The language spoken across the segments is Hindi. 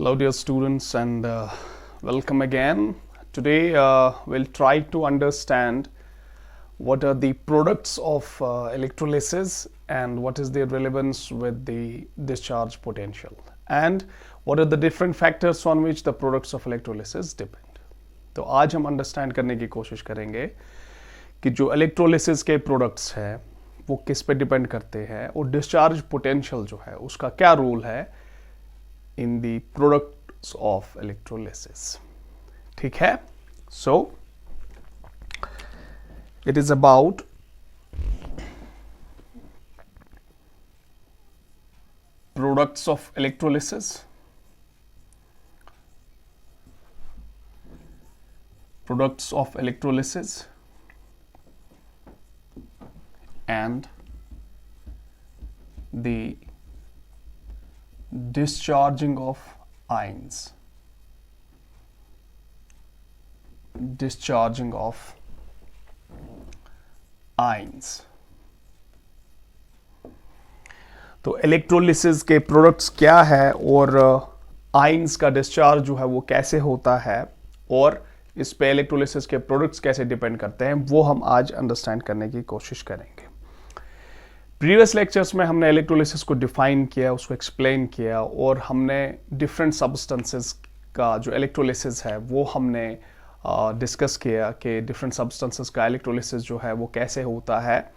Hello, dear students, and welcome again. Today, we'll try to understand what are the products of electrolysis and what is their relevance with the discharge potential, and what are the different factors on which the products of electrolysis depend. तो आज हम अंडरस्टैंड करने की कोशिश करेंगे कि जो इलेक्ट्रोलिसिस के प्रोडक्ट्स हैं वो किस पे डिपेंड करते हैं और डिस्चार्ज पोटेंशियल जो है उसका क्या रोल है in the products of electrolysis. ठीक है. सो it is about products of electrolysis, and the discharging of ions. तो इलेक्ट्रोलिसिस के प्रोडक्ट्स क्या है और आयंस का डिस्चार्ज जो है वो कैसे होता है और इस पे इलेक्ट्रोलिसिस के प्रोडक्ट्स कैसे डिपेंड करते हैं वो हम आज अंडरस्टैंड करने की कोशिश करेंगे. प्रीवियस लेक्चर्स में हमने इलेक्ट्रोलिसिस को डिफाइन किया, उसको एक्सप्लेन किया और हमने डिफरेंट सब्सटेंसेस का जो इलेक्ट्रोलिसिस है वो हमने डिस्कस किया कि डिफरेंट सब्सटेंसेस का इलेक्ट्रोलिसिस जो है वो कैसे होता है.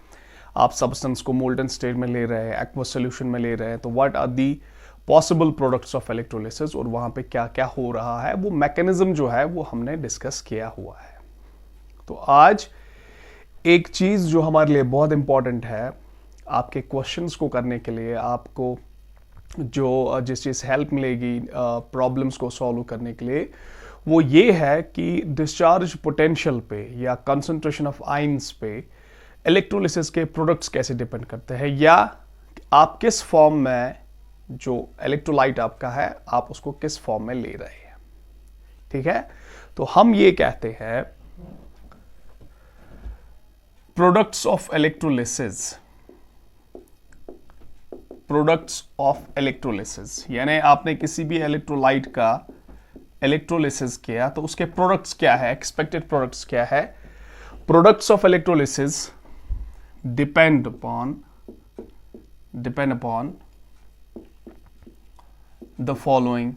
आप सब्सटेंस को मोल्टन स्टेट में ले रहे हैं, एक्वस सॉल्यूशन में ले रहे हैं, तो what are the possible products of electrolysis और वहाँ पे क्या क्या हो रहा है वो मैकेनिज्म जो है वो हमने डिस्कस किया हुआ है. तो आज एक चीज़ जो हमारे लिए बहुत इंपॉर्टेंट है आपके क्वेश्चंस को करने के लिए, आपको जो जिस चीज़ हेल्प मिलेगी प्रॉब्लम्स को सॉल्व करने के लिए, वो ये है कि डिस्चार्ज पोटेंशियल पे या कंसंट्रेशन ऑफ आयंस पे इलेक्ट्रोलिसिस के प्रोडक्ट्स कैसे डिपेंड करते हैं या आप किस फॉर्म में जो इलेक्ट्रोलाइट आपका है आप उसको किस फॉर्म में ले रहे हैं. ठीक है. तो हम ये कहते हैं प्रोडक्ट्स ऑफ इलेक्ट्रोलिसिस यानी आपने किसी भी इलेक्ट्रोलाइट का इलेक्ट्रोलिसिस किया तो उसके प्रोडक्ट्स क्या है, एक्सपेक्टेड प्रोडक्ट्स क्या है. Products of electrolysis depend upon the following.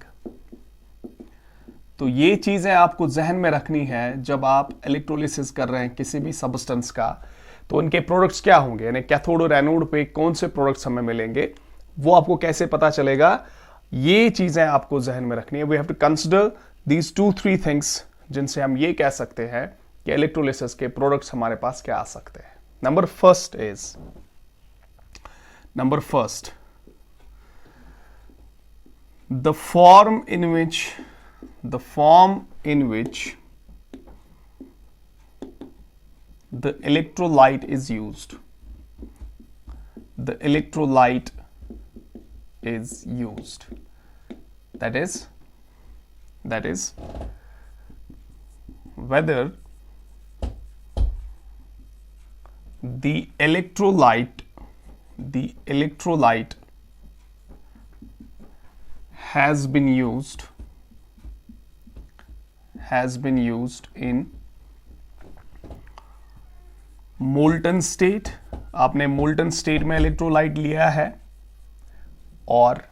तो ये चीजें आपको जहन में रखनी है जब आप इलेक्ट्रोलिसिस कर रहे हैं किसी भी सब्सटेंस का, तो उनके प्रोडक्ट्स क्या होंगे, यानी कैथोड और एनोड पे कौन से प्रोडक्ट्स हमें मिलेंगे वो आपको कैसे पता चलेगा. ये चीजें आपको जहन में रखनी है. We have to consider these 2-3 things जिनसे हम ये कह सकते हैं कि इलेक्ट्रोलिसिस के प्रोडक्ट्स हमारे पास क्या आ सकते हैं. Number first the form in which the electrolyte is used. That is whether the electrolyte has been used in molten state. आपने मोल्टन स्टेट में इलेक्ट्रोलाइट लिया है और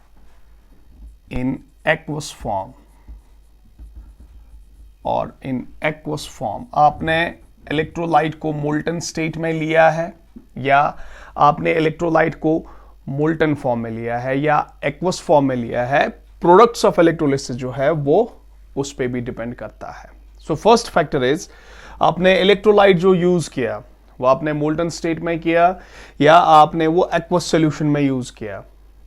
इन एक्वस फॉर्म आपने इलेक्ट्रोलाइट को मोल्टन स्टेट में लिया है या आपने इलेक्ट्रोलाइट को मोल्टन फॉर्म में लिया है या एक्वस फॉर्म में लिया है. प्रोडक्ट्स ऑफ इलेक्ट्रोलिसिस जो है वो उस पे भी डिपेंड करता है. सो फर्स्ट फैक्टर इज आपने इलेक्ट्रोलाइट जो यूज किया वो आपने मोल्टन स्टेट में किया या आपने वो एक्वस सॉल्यूशन में यूज किया.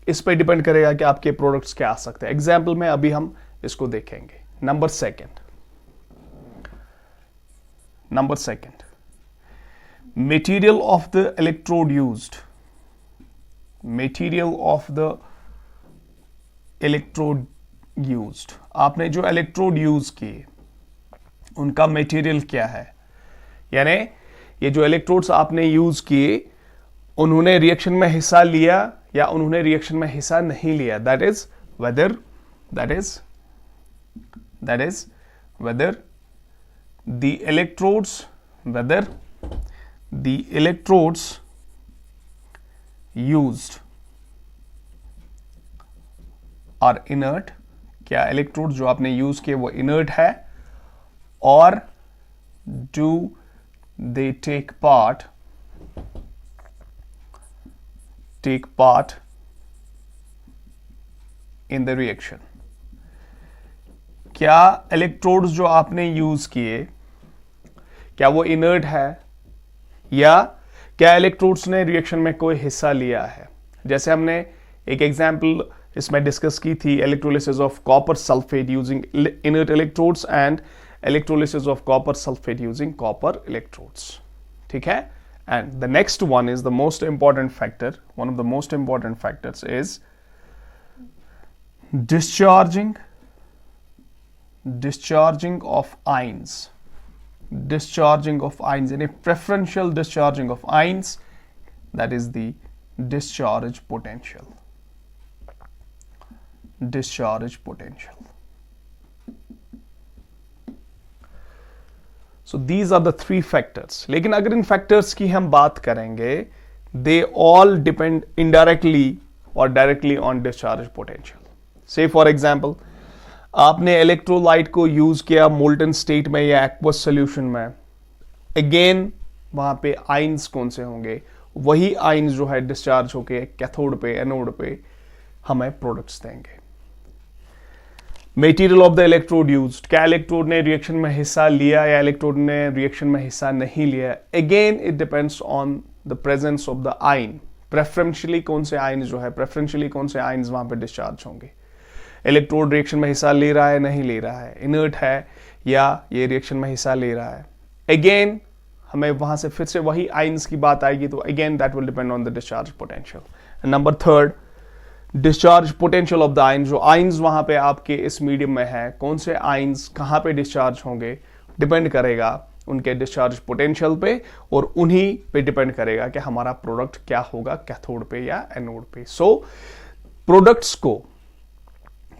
इस पे डिपेंड करेगा कि आपके प्रोडक्ट्स क्या आ सकते हैं. एग्जाम्पल में अभी हम इसको देखेंगे. Number second material of the electrode used. आपने जो इलेक्ट्रोड यूज किए उनका मटेरियल क्या है, यानी ये जो इलेक्ट्रोड्स आपने यूज किए उन्होंने रिएक्शन में हिस्सा लिया या उन्होंने रिएक्शन में हिस्सा नहीं लिया. That is that is whether the electrodes used are inert, क्या इलेक्ट्रोड जो आपने यूज किए वो इनर्ट है, और do they take part in the reaction, क्या इलेक्ट्रोड्स जो आपने यूज किए क्या वो इनर्ट है, या क्या इलेक्ट्रोड्स ने रिएक्शन में कोई हिस्सा लिया है। जैसे हमने एक एग्जांपल इसमें डिस्कस की थी, electrolysis of copper sulphate using inert electrodes and electrolysis of copper sulphate using copper electrodes, ठीक है। And the next one is the most important factor, one of the most important factors is discharging of ions, any preferential discharging of ions, that is the discharge potential. So these are the three factors. लेकिन अगर इन factors की हम बात करेंगे, they all depend indirectly or directly on discharge potential. Say for example, आपने इलेक्ट्रोलाइट को यूज किया मोल्टन स्टेट में या एक्वस सोल्यूशन में, अगेन वहां पे आइंस कौन से होंगे, वही आइंस जो है डिस्चार्ज होके कैथोड पे एनोड पे हमें प्रोडक्ट्स देंगे। Material of the electrode used, क्या इलेक्ट्रोड ने रिएक्शन में हिस्सा लिया या इलेक्ट्रोड ने रिएक्शन में हिस्सा नहीं लिया, again it depends on the presence of the आइन। प्रेफरेंशियली कौन से आइंस जो है, प्रेफरेंशियली कौन से आइंस वहां पे डिस्चार्ज होंगे, इलेक्ट्रोड रिएक्शन में हिस्सा ले रहा है नहीं ले रहा है, इनर्ट है या ये रिएक्शन में हिस्सा ले रहा है, अगेन हमें वहां से फिर से वही आइंस की बात आएगी, तो again that will depend on the discharge potential. Number third, discharge potential of the ions, जो आइंस वहां पे आपके इस मीडियम में है, कौन से आइंस कहां पे डिस्चार्ज होंगे, डिपेंड करेगा उनके डिस्चार्ज पोटेंशियल पे, और उन्हीं पे डिपेंड करेगा कि हमारा प्रोडक्ट क्या होगा, कैथोड पे या एनोड पे। सो प्रोडक्ट्स को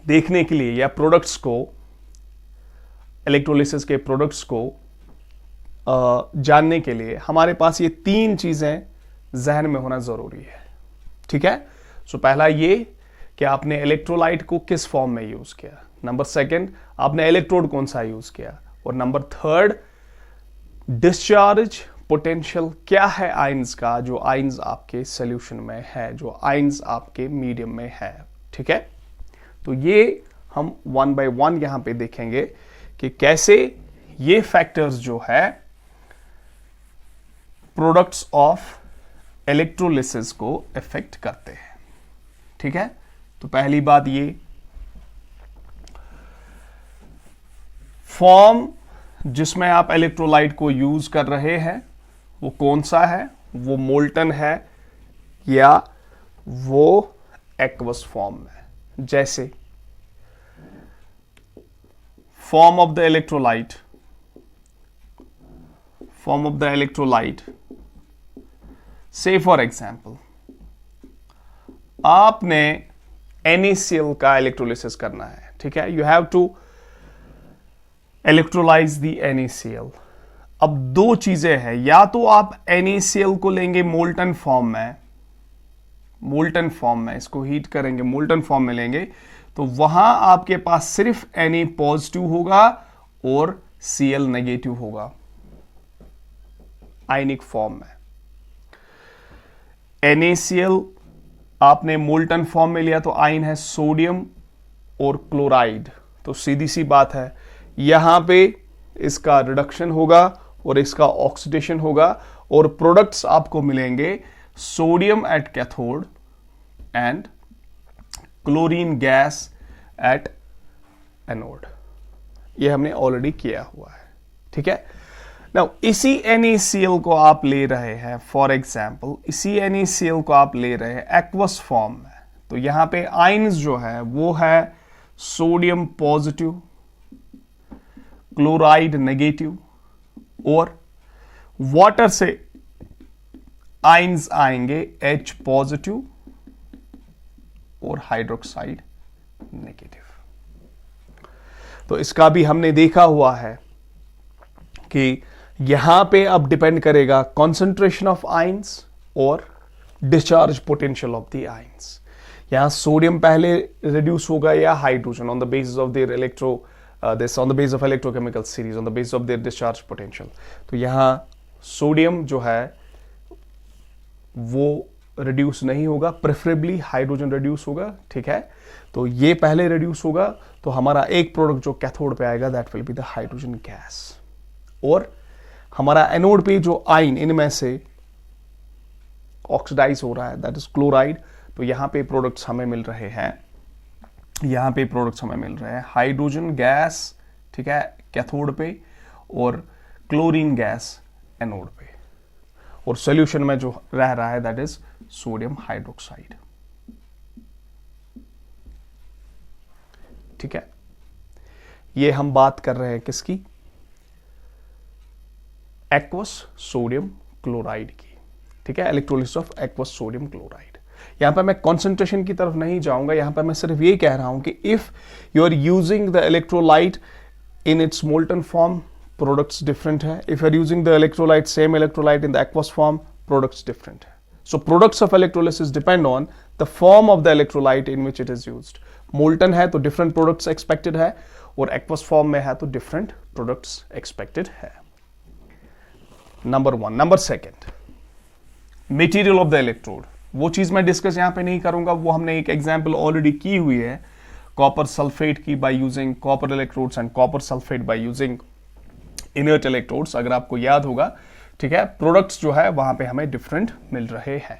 देखने के लिए या प्रोडक्ट्स को, इलेक्ट्रोलिसिस के प्रोडक्ट्स को जानने के लिए हमारे पास ये तीन चीजें जहन में होना जरूरी है, ठीक है। सो पहला ये कि आपने इलेक्ट्रोलाइट को किस फॉर्म में यूज किया, नंबर सेकंड आपने इलेक्ट्रोड कौन सा यूज किया, और नंबर थर्ड डिस्चार्ज पोटेंशियल क्या है आइंस का, जो आइंस आपके सॉल्यूशन में है, जो आइंस आपके मीडियम में है, ठीक है। तो ये हम वन बाय वन यहां पे देखेंगे कि कैसे ये फैक्टर्स जो है प्रोडक्ट्स ऑफ इलेक्ट्रोलिसिस को इफेक्ट करते हैं, ठीक है। तो पहली बात ये, फॉर्म जिसमें आप इलेक्ट्रोलाइट को यूज कर रहे हैं वो कौन सा है, वो मोल्टन है या वो एक्वस फॉर्म में। जैसे form of the electrolyte, say for example आपने NaCl का इलेक्ट्रोलिसिस करना है, ठीक है, you have to electrolyse the NaCl। अब दो चीजें हैं, या तो आप NaCl को लेंगे मोल्टन फॉर्म में इसको हीट करेंगे, मोल्टन फॉर्म में लेंगे, तो वहां आपके पास सिर्फ Na पॉजिटिव होगा और Cl नेगेटिव होगा आयनिक फॉर्म में। NaCl आपने मोल्टन फॉर्म में लिया तो आयन है सोडियम और क्लोराइड, तो सीधी सी बात है यहां पे इसका रिडक्शन होगा और इसका ऑक्सीडेशन होगा, और प्रोडक्ट्स आपको मिलेंगे sodium at cathode and chlorine gas at anode. ये हमने ऑलरेडी किया हुआ है, ठीक है। नाउ इसी NaCl को आप ले रहे हैं, फॉर एग्जाम्पल इसी NaCl को आप ले रहे हैं एक्वस फॉर्म में, तो यहां पे आइंस जो है वो है सोडियम पॉजिटिव, क्लोराइड नेगेटिव, और वाटर से आइंस आएंगे H पॉजिटिव और हाइड्रोक्साइड नेगेटिव। तो इसका भी हमने देखा हुआ है कि यहां पे अब डिपेंड करेगा कॉन्सेंट्रेशन ऑफ आयंस और discharge potential of the ions. यहां सोडियम पहले रिड्यूस होगा या hydrogen on the basis of their on the basis of electrochemical series, on the basis of their discharge potential. तो यहां सोडियम जो है वो रिड्यूस नहीं होगा, प्रेफरेबली हाइड्रोजन रिड्यूस होगा, ठीक है। तो ये पहले रिड्यूस होगा, तो हमारा एक प्रोडक्ट जो कैथोड पे आएगा that will be the hydrogen gas. और हमारा एनोड पे जो आयन इनमें से ऑक्सीडाइज हो रहा है दैट इज क्लोराइड। तो यहां पे प्रोडक्ट्स हमें मिल रहे हैं, यहां पे प्रोडक्ट्स हमें मिल रहे हैं हाइड्रोजन गैस, ठीक है, कैथोड पे, और क्लोरीन गैस एनोड पे। और सॉल्यूशन में जो रह रहा है दैट इज सोडियम हाइड्रोक्साइड, ठीक है। ये हम बात कर रहे हैं किसकी, एक्वस सोडियम क्लोराइड की, ठीक है, electrolysis of aqueous sodium chloride. यहां पर मैं कॉन्सेंट्रेशन की तरफ नहीं जाऊंगा, यहां पर मैं सिर्फ ये कह रहा हूं कि if you are using the electrolyte in its molten form, products different है। If you are using the electrolyte, same electrolyte in the aqueous form, products different है। So products of electrolysis depend on the form of the electrolyte in which it is used. Molten है तो different products expected है, और aqueous form में है तो different products expected है। Number 1. Number 2, material of the electrode। वो चीज मैं डिस्कस यहां पे नहीं करूंगा, वो हमने एक एग्जाम्पल ऑलरेडी की हुई है कॉपर सल्फेट की, by using copper electrodes and copper sulphate by using inert electrodes, अगर आपको याद होगा, ठीक है। प्रोडक्ट्स जो है वहां पे हमें डिफरेंट मिल रहे हैं।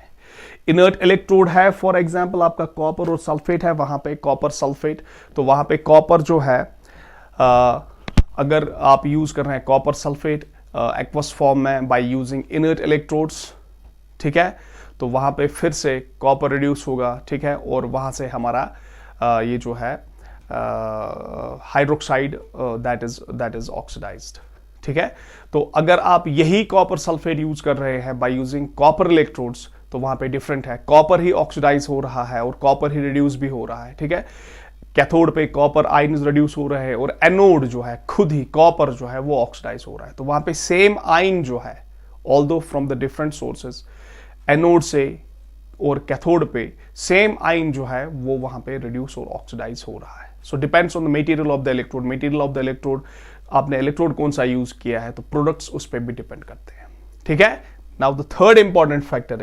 इनर्ट इलेक्ट्रोड है, फॉर एग्जांपल आपका कॉपर और सल्फेट है, वहां पे कॉपर सल्फेट, तो वहां पे कॉपर जो है अगर आप यूज कर रहे हैं कॉपर सल्फेट एक्वस फॉर्म में बाय यूजिंग इनर्ट इलेक्ट्रोड्स, ठीक है, तो वहां पे फिर से कॉपर रिड्यूस होगा, ठीक है, और वहां से हमारा ये जो है हाइड्रोक्साइड दैट इज ऑक्सीडाइज्ड, ठीक है। तो अगर आप यही कॉपर सल्फेट यूज कर रहे हैं बाय यूजिंग कॉपर इलेक्ट्रोड्स, तो वहां पे डिफरेंट है, कॉपर ही ऑक्सीडाइज हो रहा है और कॉपर ही रिड्यूस भी हो रहा है, ठीक है। कैथोड पे कॉपर आयन्स रिड्यूस हो रहे हैं और एनोड जो है खुद ही कॉपर जो है वो ऑक्सीडाइज हो रहा है। तो वहां पे सेम आयन जो है, although from the different sources, anode से और कैथोड पे सेम आयन जो है वो वहां पे रिड्यूस और ऑक्सीडाइज हो रहा है। So depends on the material of the electrode. Material of the electrode, आपने इलेक्ट्रोड कौन सा यूज किया है, तो प्रोडक्ट्स उस पर भी डिपेंड करते हैं, ठीक है। Now the third important factor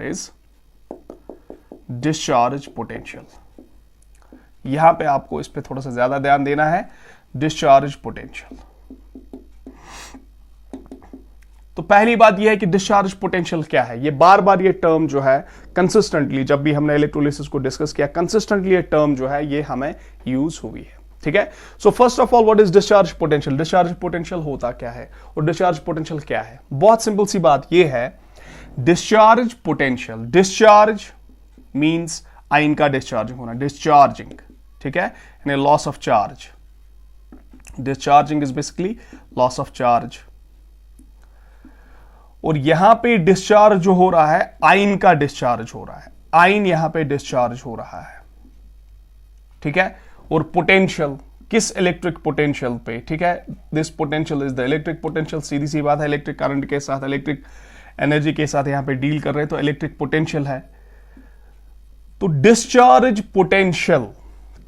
is discharge potential. यहां पे आपको इस पे थोड़ा सा ज्यादा ध्यान देना है, डिस्चार्ज पोटेंशियल। तो पहली बात यह है कि डिस्चार्ज पोटेंशियल क्या है। ये बार बार ये टर्म जो है कंसिस्टेंटली, जब भी हमने इलेक्ट्रोलिसिस को डिस्कस किया, कंसिस्टेंटली ये टर्म जो है ये हमें यूज हुई है, ठीक है। So first of all what is discharge potential. Discharge potential होता क्या है और डिस्चार्ज पोटेंशियल क्या है। बहुत सिंपल सी बात ये है, discharge potential, discharge means ion का डिस्चार्ज होना, डिस्चार्जिंग, ठीक है, यानी loss of charge. Discharging is basically loss of charge. और यहां पे डिस्चार्ज जो हो रहा है, आयन का डिस्चार्ज हो रहा है, आयन यहां पे डिस्चार्ज हो रहा है, ठीक है। और पोटेंशियल किस इलेक्ट्रिक पोटेंशियल पे, ठीक है, this potential is the electric potential. सीधी सी बात है, इलेक्ट्रिक करंट के साथ, इलेक्ट्रिक एनर्जी के साथ यहां पे डील कर रहे हैं, तो इलेक्ट्रिक पोटेंशियल है। तो डिस्चार्ज पोटेंशियल,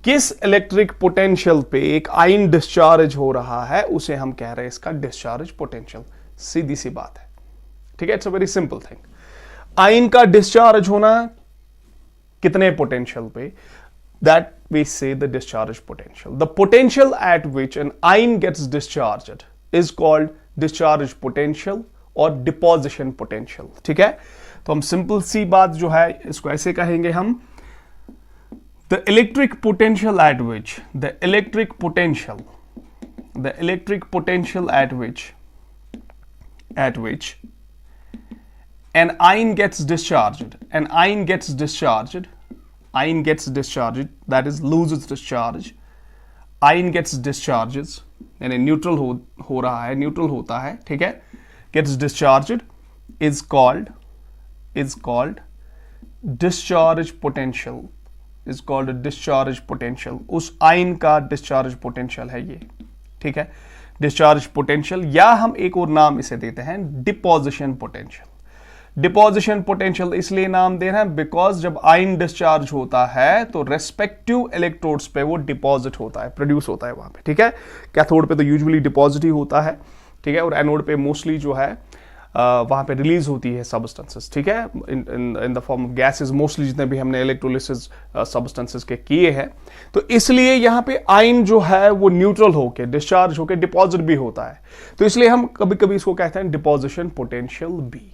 किस इलेक्ट्रिक पोटेंशियल पे एक आयन डिस्चार्ज हो रहा है उसे हम कह रहे हैं इसका डिस्चार्ज पोटेंशियल। सीधी सी बात है, ठीक है, it's a very simple thing. Ion का डिस्चार्ज होना कितने पोटेंशियल पे, that we say the discharge potential. The potential at which an ion gets discharged is called discharge potential और deposition potential, ठीक है। तो हम सिंपल सी बात जो है इसको ऐसे कहेंगे हम, the electric potential at which an ion gets discharged, ion gets discharged, that is loses discharge, ion gets discharges, यानी न्यूट्रल हो रहा है, न्यूट्रल होता है, ठीक है, gets discharged is called discharge potential is called discharge potential. उस आयन का डिस्चार्ज पोटेंशियल है ये, ठीक है, डिस्चार्ज पोटेंशियल, या हम एक और नाम इसे देते हैं डिपोजिशन पोटेंशियल। डिपोजिशन पोटेंशियल इसलिए नाम दे रहे हैं बिकॉज जब आयन डिस्चार्ज होता है तो रेस्पेक्टिव इलेक्ट्रोड्स पे वो डिपॉजिट होता है, प्रोड्यूस होता है वहां पे, ठीक है। कैथोड पे तो यूजुअली डिपॉजिट ही होता है, ठीक है, और एनोड पे मोस्टली जो है वहां पे रिलीज होती है सब्सटेंसेस, ठीक है, in the form of gases mostly, जितने भी हमने इलेक्ट्रोलिसिस सब्सटेंसेस के किए हैं। तो इसलिए यहां पे आयन जो है वो न्यूट्रल होके डिस्चार्ज होके डिपॉजिट भी होता है, तो इसलिए हम कभी कभी इसको कहते हैं डिपोजिशन पोटेंशियल बी,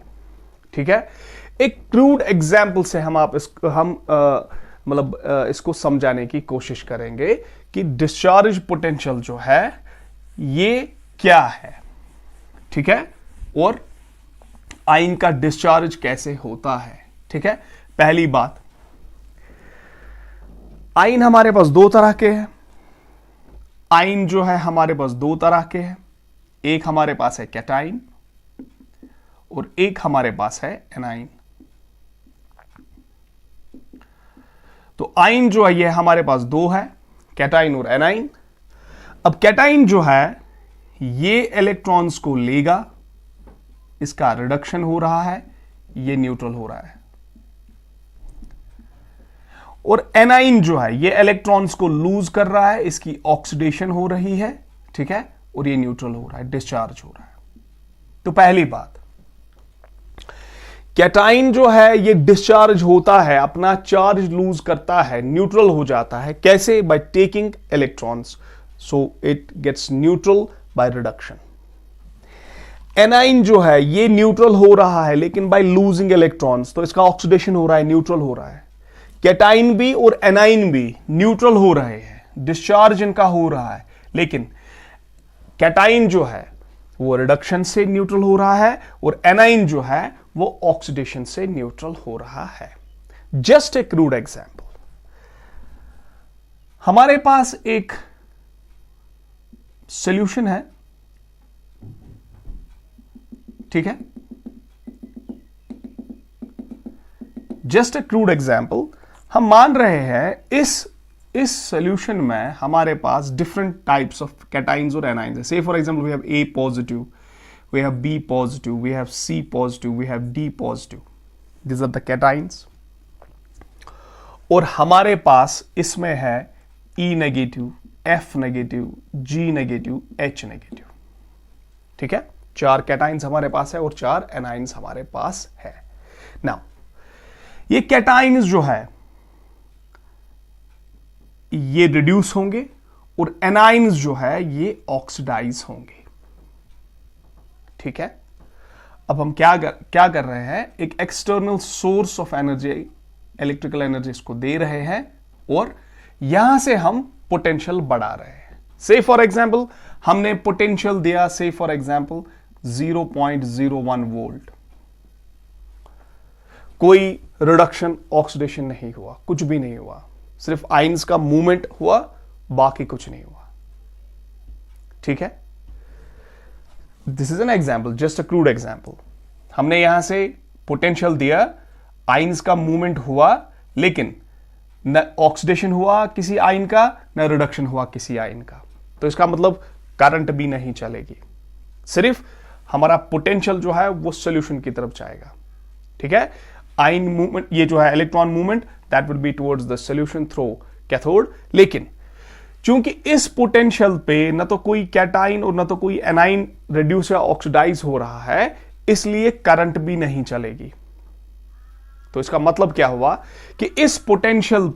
ठीक है। एक क्रूड एग्जाम्पल से इसको समझाने की कोशिश करेंगे कि डिस्चार्ज पोटेंशियल जो है ये क्या है, ठीक है, और आयन का डिस्चार्ज कैसे होता है, ठीक है। पहली बात, आयन हमारे पास दो तरह के हैं। आयन जो है हमारे पास दो तरह के हैं, एक हमारे पास है कैटाइन और एक हमारे पास है एनाइन। तो आयन जो है ये हमारे पास दो है, कैटाइन और एनाइन। अब कैटाइन जो है ये इलेक्ट्रॉन्स को लेगा, इसका रिडक्शन हो रहा है, ये न्यूट्रल हो रहा है, और एनाइन जो है ये इलेक्ट्रॉन्स को लूज कर रहा है, इसकी ऑक्सीडेशन हो रही है, ठीक है, और ये न्यूट्रल हो रहा है, डिस्चार्ज हो रहा है। तो पहली बात, कैटाइन जो है ये डिस्चार्ज होता है, अपना चार्ज लूज करता है, न्यूट्रल हो जाता है, कैसे? By taking electrons, so it gets neutral by reduction. Anion जो है ये न्यूट्रल हो रहा है लेकिन बाय लूजिंग इलेक्ट्रॉन्स, तो इसका ऑक्सीडेशन हो रहा है, न्यूट्रल हो रहा है। कैटाइन भी और एनाइन भी न्यूट्रल हो रहे हैं, डिस्चार्ज इनका हो रहा है, लेकिन कैटाइन जो है वो रिडक्शन से न्यूट्रल हो रहा है और एनाइन जो है वो ऑक्सीडेशन से न्यूट्रल हो रहा है। जस्ट ए क्रूड एग्जांपल, हमारे पास एक सॉल्यूशन है, ठीक है, जस्ट ए क्रूड एग्जांपल, हम मान रहे हैं इस सॉल्यूशन में हमारे पास डिफरेंट टाइप्स ऑफ कैटाइंस और एनाइंस है। Say for example we have a positive, we have B positive, we have C positive, we have D positive. These are the cations. और हमारे पास इसमें है E negative, F negative, G negative, H negative, ठीक है। 4 कैटाइंस हमारे पास है और 4 एनाइंस हमारे पास है। नाउ ये कैटाइंस जो है ये रिड्यूस होंगे और एनाइंस जो है ये ऑक्सीडाइज होंगे, ठीक है। अब हम क्या कर रहे हैं, एक external source of energy, electrical energy इसको दे रहे हैं और यहां से हम पोटेंशियल बढ़ा रहे हैं। से फॉर एग्जांपल हमने पोटेंशियल दिया, से फॉर एग्जांपल 0.01 वोल्ट, कोई रिडक्शन ऑक्सीडेशन नहीं हुआ, कुछ भी नहीं हुआ, सिर्फ आयंस का मूवमेंट हुआ, बाकी कुछ नहीं हुआ, ठीक है। This is an example, just a crude example. हमने यहां से पोटेंशियल दिया, आयंस का मूवमेंट हुआ, लेकिन न ऑक्सीडेशन हुआ किसी आयन का, न रिडक्शन हुआ किसी आयन का, तो इसका मतलब करंट भी नहीं चलेगी, सिर्फ हमारा पोटेंशियल जो है वो सॉल्यूशन की तरफ जाएगा, ठीक है। आयन मूवमेंट, ये जो है electron movement, that will be towards the solution through cathode, लेकिन चूंकि इस पोटेंशियल पे न तो कोई कैटाइन और न तो कोई एनाइन रिड्यूस या ऑक्सीडाइज हो रहा है, इसलिए करंट भी नहीं चलेगी। तो इसका मतलब क्या हुआ कि इस पोटेंशियल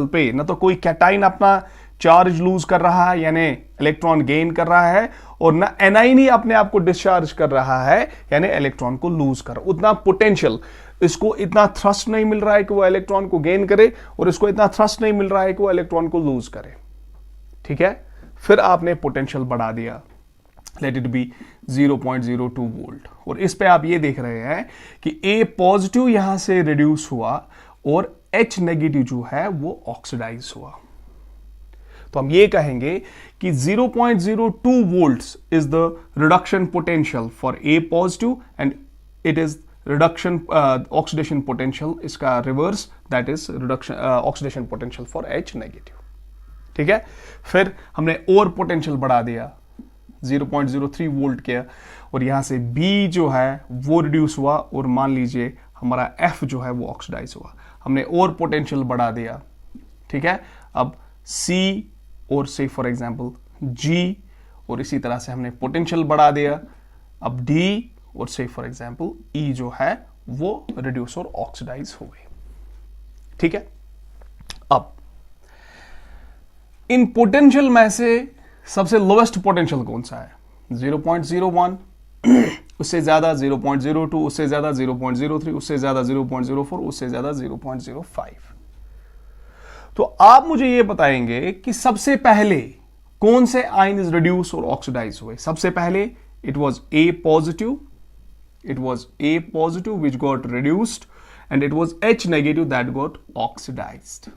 पे न तो कोई कैटाइन अपना चार्ज लूज कर रहा है यानी इलेक्ट्रॉन गेन कर रहा है, और न एनाइन ही अपने आप को डिस्चार्ज कर रहा है यानी इलेक्ट्रॉन को लूज कर, उतना पोटेंशियल, इसको इतना थ्रस्ट नहीं मिल रहा है कि वो इलेक्ट्रॉन को गेन करे और इसको इतना थ्रस्ट नहीं मिल रहा है कि वो इलेक्ट्रॉन को लूज करे, ठीक है। फिर आपने पोटेंशियल बढ़ा दिया, लेट इट बी 0.02 वोल्ट, और इस पे आप ये देख रहे हैं कि A पॉजिटिव यहां से रिड्यूस हुआ और H नेगेटिव जो है वो ऑक्सीडाइज हुआ। तो हम ये कहेंगे कि 0.02 volts is the reduction potential for A positive and it is reduction oxidation potential, इसका reverse that is reduction oxidation potential for H negative. ठीक है, फिर हमने और पोटेंशियल बढ़ा दिया 0.03 वोल्ट किया, और यहां से B जो है वो रिड्यूस हुआ, और मान लीजिए हमारा F जो है वो ऑक्सीडाइज हुआ। हमने और पोटेंशियल बढ़ा दिया, ठीक है, अब C और से फॉर एग्जांपल G, और इसी तरह से हमने पोटेंशियल बढ़ा दिया, अब D और से फॉर एग्जांपल E जो है वो रिड्यूस और ऑक्सीडाइज हो गई। ठीक है, अब इन पोटेंशियल में से सबसे लोवेस्ट पोटेंशियल कौन सा है? 0.01, उससे ज्यादा 0.02, उससे ज्यादा 0.03, उससे ज्यादा 0.04, उससे ज्यादा 0.05। तो आप मुझे यह बताएंगे कि सबसे पहले कौन से आयन रिड्यूस और ऑक्सीडाइज हुए? सबसे पहले it was A positive, it was A positive which got reduced, and it was H negative that got oxidized.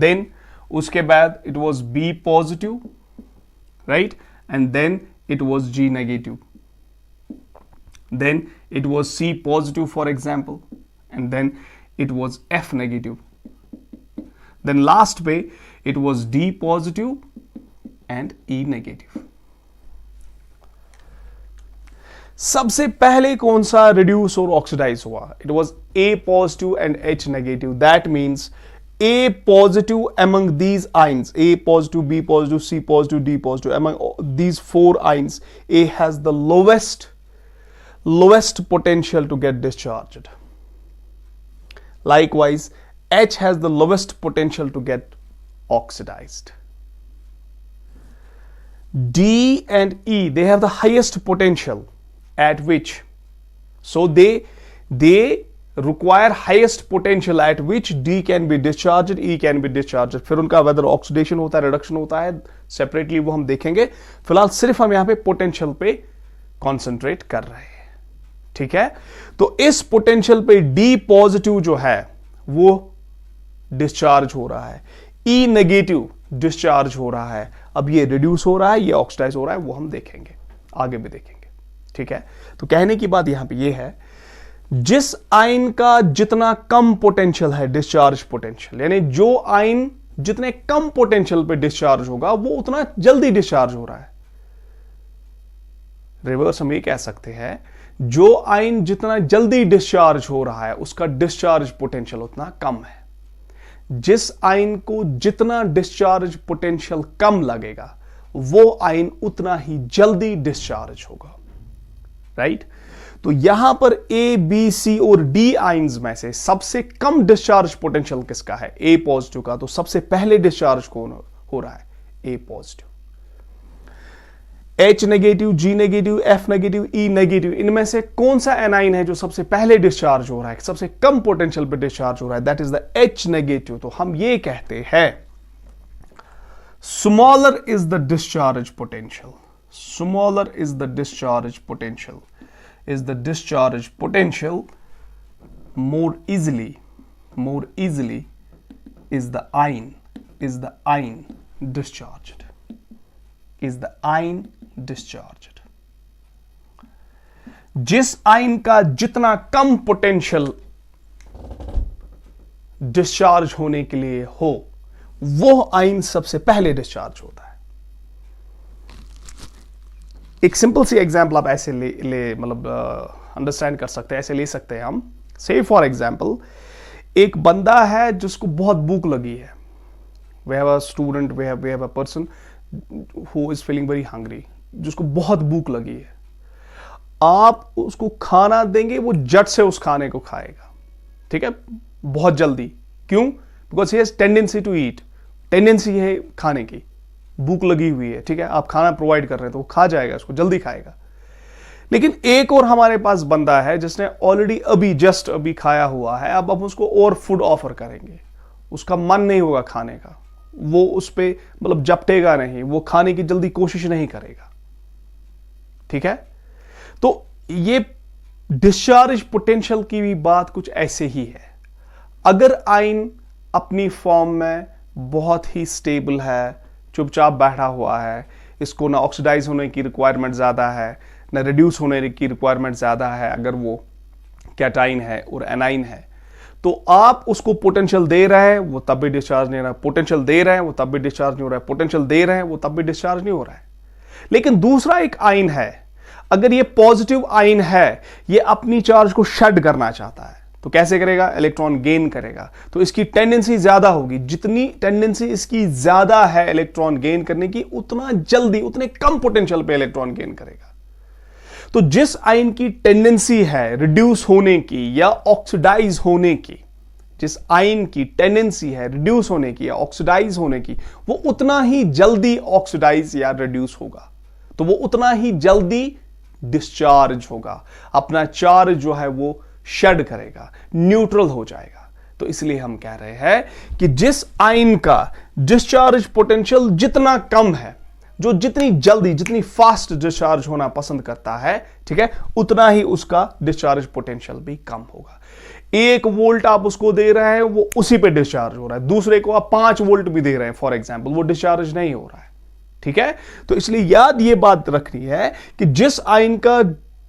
Then उसके बाद it was B positive, right, and then it was G negative, then it was C positive for example, and then it was F negative, then last पे it was D positive and E negative. सबसे पहले कौन सा रिड्यूस और ऑक्सीडाइज हुआ? It was A positive and H negative. That means A positive among these ions, A positive, B positive, C positive, D positive, among these 4 ions, A has the lowest potential to get discharged. Likewise, H has the lowest potential to get oxidized. D and E, they have the highest potential at which, so they require highest potential at which D can be discharged, E can be discharged. फिर उनका whether ऑक्सीडेशन होता है, रिडक्शन होता है, सेपरेटली वो हम देखेंगे। फिलहाल सिर्फ हम यहां पे पोटेंशियल पे कॉन्सेंट्रेट कर रहे हैं। ठीक है, तो इस पोटेंशियल पे D पॉजिटिव जो है वो डिस्चार्ज हो रहा है, E नेगेटिव डिस्चार्ज हो रहा है। अब ये रिड्यूस हो रहा है, ये ऑक्सीडाइज हो रहा है, वो हम देखेंगे, आगे भी देखेंगे। ठीक है, तो कहने की बात यहां पे ये है, जिस आयन का जितना कम पोटेंशियल है डिस्चार्ज पोटेंशियल, यानी जो आयन जितने कम पोटेंशियल पे डिस्चार्ज होगा वो उतना जल्दी डिस्चार्ज हो रहा है। रिवर्स हम ये कह सकते हैं, जो आयन जितना जल्दी डिस्चार्ज हो रहा है उसका डिस्चार्ज पोटेंशियल उतना कम है। जिस आयन को जितना डिस्चार्ज पोटेंशियल कम लगेगा वो आयन उतना ही जल्दी डिस्चार्ज होगा। राइट, तो यहां पर A, B, C और D आयंस में से सबसे कम डिस्चार्ज पोटेंशियल किसका है? A पॉजिटिव का। तो सबसे पहले डिस्चार्ज कौन हो रहा है? A positive. H negative, G negative, F negative, E negative, इनमें से कौन सा एनाइन है जो सबसे पहले डिस्चार्ज हो रहा है, सबसे कम पोटेंशियल पे डिस्चार्ज हो रहा है? That is the H negative. तो हम ये कहते हैं smaller is the discharge potential, smaller is the discharge potential, more easily is the ion discharged, जिस आयन का जितना कम पोटेंशियल डिस्चार्ज होने के लिए हो वो आयन सबसे पहले डिस्चार्ज होता है। एक सिंपल सी एग्जांपल आप ऐसे ले मतलब अंडरस्टैंड कर सकते हैं, ऐसे ले सकते हैं हम। से फॉर एग्जांपल, एक बंदा है जिसको बहुत भूख लगी है। We have a student, we have a person who is feeling very hungry, जिसको बहुत भूख लगी है। आप उसको खाना देंगे, वो झट से उस खाने को खाएगा। ठीक है, बहुत जल्दी। क्यों? Because he has tendency to eat, tendency है खाने की, भूख लगी हुई है। ठीक है, आप खाना प्रोवाइड कर रहे हैं तो वो खा जाएगा, उसको जल्दी खाएगा। लेकिन एक और हमारे पास बंदा है जिसने ऑलरेडी जस्ट अभी खाया हुआ है। अब उसको और फूड ऑफर करेंगे, उसका मन नहीं होगा खाने का, वो उस पे मतलब झपटेगा नहीं, वो खाने की जल्दी कोशिश नहीं करेगा। ठीक है, तो ये डिस्चार्ज पोटेंशियल की भी बात कुछ ऐसे ही है। अगर आयन अपनी फॉर्म में बहुत ही स्टेबल है, चुपचाप बैठा हुआ है, इसको ना ऑक्सीडाइज होने की रिक्वायरमेंट ज्यादा है, ना रिड्यूस होने की रिक्वायरमेंट ज़्यादा है अगर वो कैटाइन है और एनाइन है, तो आप उसको पोटेंशियल दे रहे हैं वो तब भी डिस्चार्ज नहीं हो रहा है, पोटेंशियल दे रहे हैं वो तब भी डिस्चार्ज नहीं हो रहा है, पोटेंशियल दे रहे हैं वो तब भी डिस्चार्ज नहीं हो रहा है। लेकिन दूसरा एक आयन है, अगर ये पॉजिटिव आयन है, ये अपनी चार्ज को शेड करना चाहता है, तो कैसे करेगा? इलेक्ट्रॉन गेन करेगा। तो इसकी टेंडेंसी ज्यादा होगी, जितनी टेंडेंसी इसकी ज्यादा है इलेक्ट्रॉन गेन करने की, उतना जल्दी उतने कम पोटेंशियल पे इलेक्ट्रॉन गेन करेगा। तो जिस आयन की टेंडेंसी है रिड्यूस होने की या ऑक्सीडाइज होने की, जिस आयन की टेंडेंसी है रिड्यूस होने की या ऑक्सीडाइज होने की, वो उतना ही जल्दी ऑक्सीडाइज या रिड्यूस होगा, तो वो उतना ही जल्दी डिस्चार्ज होगा, अपना चार्ज जो है वो शेड करेगा, न्यूट्रल हो जाएगा। तो इसलिए हम कह रहे हैं कि जिस आयन का डिस्चार्ज पोटेंशियल जितना कम है, जो जितनी जल्दी जितनी फास्ट डिस्चार्ज होना पसंद करता है, ठीक है, उतना ही उसका डिस्चार्ज पोटेंशियल भी कम होगा। 1 वोल्ट आप उसको दे रहे हैं, वो उसी पे डिस्चार्ज हो रहा है। दूसरे को आप 5 वोल्ट भी दे रहे हैं फॉर एग्जांपल, वो डिस्चार्ज नहीं हो रहा है, ठीक है। तो इसलिए याद ये बात रखनी है कि जिस आयन का